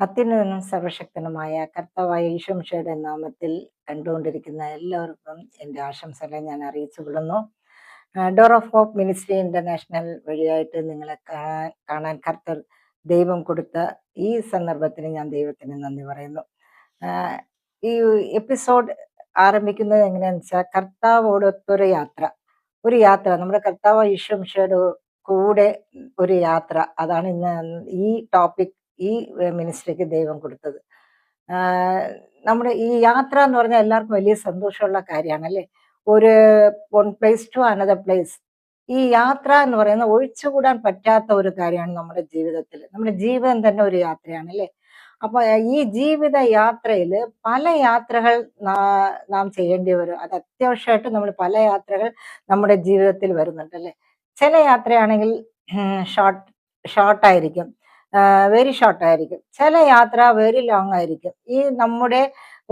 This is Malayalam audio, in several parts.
അത്യുന്നതനും സർവശക്തനുമായ കർത്താവായ ഈശോമിശിഹായുടെ നാമത്തിൽ കണ്ടുകൊണ്ടിരിക്കുന്ന എല്ലാവർക്കും എൻ്റെ ആശംസകളെ ഞാൻ അറിയിച്ചു കൊള്ളുന്നു. Door of hope ministry international വഴിയായിട്ട് നിങ്ങളെ കാണാൻ കർത്തർ ദൈവം കൊടുത്ത ഈ സന്ദർഭത്തിന് ഞാൻ ദൈവത്തിന് നന്ദി പറയുന്നു. ഈ എപ്പിസോഡ് ആരംഭിക്കുന്നത് എങ്ങനെയാണെന്ന് വെച്ചാൽ കർത്താവോടൊത്തൊരു യാത്ര, ഒരു യാത്ര, നമ്മുടെ കർത്താവ് ഈശോമിശിഹായുടെ കൂടെ ഒരു യാത്ര. അതാണ് ഇന്ന് ഈ ടോപ്പിക്, ഈ മിനിസ്ട്രിക്ക് ദൈവം കൊടുത്തത്. നമ്മുടെ ഈ യാത്ര എന്ന് പറഞ്ഞാൽ എല്ലാവർക്കും വലിയ സന്തോഷമുള്ള കാര്യമാണ് അല്ലേ? ഒരു one place to another place. ഈ യാത്ര എന്ന് പറയുന്നത് ഒഴിച്ചുകൂടാൻ പറ്റാത്ത ഒരു കാര്യമാണ് നമ്മുടെ ജീവിതത്തിൽ. നമ്മുടെ ജീവിതം തന്നെ ഒരു യാത്രയാണ് അല്ലേ? അപ്പൊ ഈ ജീവിത യാത്രയിൽ പല യാത്രകൾ നാം ചെയ്യേണ്ടി വരും. അത് അത്യാവശ്യമായിട്ട് നമ്മൾ പല യാത്രകൾ നമ്മുടെ ജീവിതത്തിൽ വരുന്നുണ്ട് അല്ലേ? ചില യാത്രയാണെങ്കിൽ ഷോർട്ടായിരിക്കും, വെരി ഷോർട്ടായിരിക്കും. ചില യാത്ര വെരി ലോങ് ആയിരിക്കും. ഈ നമ്മുടെ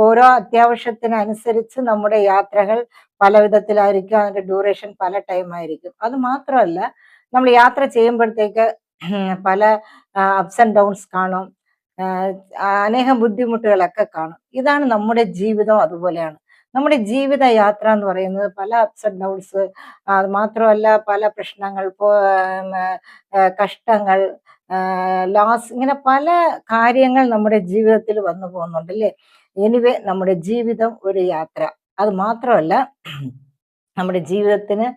ഓരോ അത്യാവശ്യത്തിനനുസരിച്ച് നമ്മുടെ യാത്രകൾ പല വിധത്തിലായിരിക്കും. അതിന്റെ ഡ്യൂറേഷൻ പല ടൈം ആയിരിക്കും. അത് മാത്രമല്ല, നമ്മൾ യാത്ര ചെയ്യുമ്പോഴത്തേക്ക് പല അപ്സ് ആൻഡ് ഡൗൺസ് കാണും, അനേകം ബുദ്ധിമുട്ടുകളൊക്കെ കാണും. ഇതാണ് നമ്മുടെ ജീവിതം. അതുപോലെയാണ് നമ്മുടെ ജീവിത യാത്ര എന്ന് പറയുന്നത്. പല അപ്സ് ആൻഡ് ഡൗൺസ്, അത് മാത്രമല്ല പല പ്രശ്നങ്ങൾ, കഷ്ടങ്ങൾ, ലോസ്, ഇങ്ങനെ പല കാര്യങ്ങൾ നമ്മുടെ ജീവിതത്തിൽ വന്നു പോകുന്നുണ്ട് അല്ലേ? എനിവേ, നമ്മുടെ ജീവിതം ഒരു യാത്ര. അത് മാത്രമല്ല, നമ്മുടെ ജീവിതത്തിന്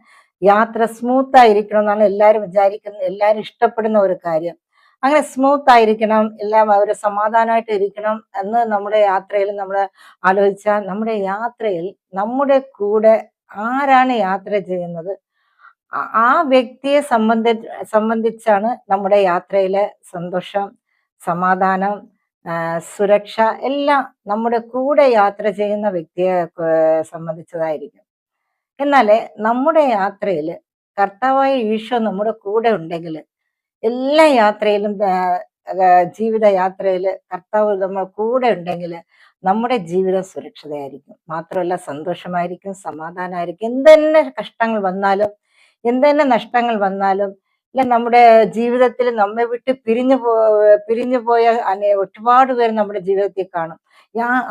യാത്ര സ്മൂത്ത് ആയിരിക്കണം എന്നാണ് എല്ലാവരും വിചാരിക്കുന്നത്, എല്ലാവരും ഇഷ്ടപ്പെടുന്ന ഒരു കാര്യം. അങ്ങനെ സ്മൂത്ത് ആയിരിക്കണം, എല്ലാം ഒരു സമാധാനമായിട്ട് ഇരിക്കണം എന്ന് നമ്മുടെ യാത്രയിൽ നമ്മൾ ആലോചിച്ചാൽ, നമ്മുടെ യാത്രയിൽ നമ്മുടെ കൂടെ ആരാണ് യാത്ര ചെയ്യുന്നത്, ആ വ്യക്തിയെ സംബന്ധിച്ചാണ് നമ്മുടെ യാത്രയിലെ സന്തോഷം, സമാധാനം, സുരക്ഷ എല്ലാം നമ്മുടെ കൂടെ യാത്ര ചെയ്യുന്ന വ്യക്തിയെ സംബന്ധിച്ചതായിരിക്കും. എന്നാലേ നമ്മുടെ യാത്രയിൽ കർത്താവായ ഈശോ നമ്മുടെ കൂടെ ഉണ്ടെങ്കിൽ, എല്ലാ യാത്രയിലും, ജീവിത യാത്രയിൽ കർത്താവ് നമ്മുടെ കൂടെ ഉണ്ടെങ്കിൽ നമ്മുടെ ജീവിതം സുരക്ഷിതയായിരിക്കും. മാത്രമല്ല സന്തോഷമായിരിക്കും, സമാധാനമായിരിക്കും. എന്തെന്നെ കഷ്ടങ്ങൾ വന്നാലും, എന്തെന്നെ നഷ്ടങ്ങൾ വന്നാലും, ഇല്ല, നമ്മുടെ ജീവിതത്തിൽ നമ്മെ വിട്ട് പിരിഞ്ഞു പോയ ഒരുപാട് പേര് നമ്മുടെ ജീവിതത്തിൽ കാണും.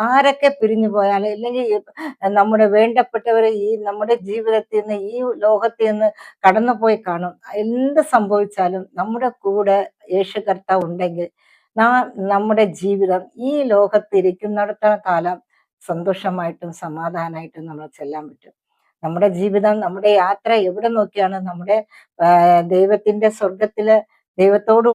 ആരൊക്കെ പിരിഞ്ഞു പോയാലും, ഇല്ലെങ്കിൽ നമ്മുടെ വേണ്ടപ്പെട്ടവർ ഈ നമ്മുടെ ജീവിതത്തിൽ നിന്ന്, ഈ ലോകത്തിൽ നിന്ന് കടന്നുപോയി കാണും. എന്ത് സംഭവിച്ചാലും നമ്മുടെ കൂടെ യേശു കർത്താവ് ഉണ്ടെങ്കിൽ നമ്മുടെ ജീവിതം ഈ ലോകത്തിരിക്കുന്നിടത്തോളം കാലം സന്തോഷമായിട്ടും സമാധാനമായിട്ടും നമ്മൾ ചെല്ലാൻ പറ്റും. നമ്മുടെ ജീവിതം, നമ്മുടെ യാത്ര എവിടെ നോക്കിയാണ്? നമ്മുടെ ദൈവത്തിന്റെ സ്വർഗത്തില് ദൈവത്തോട്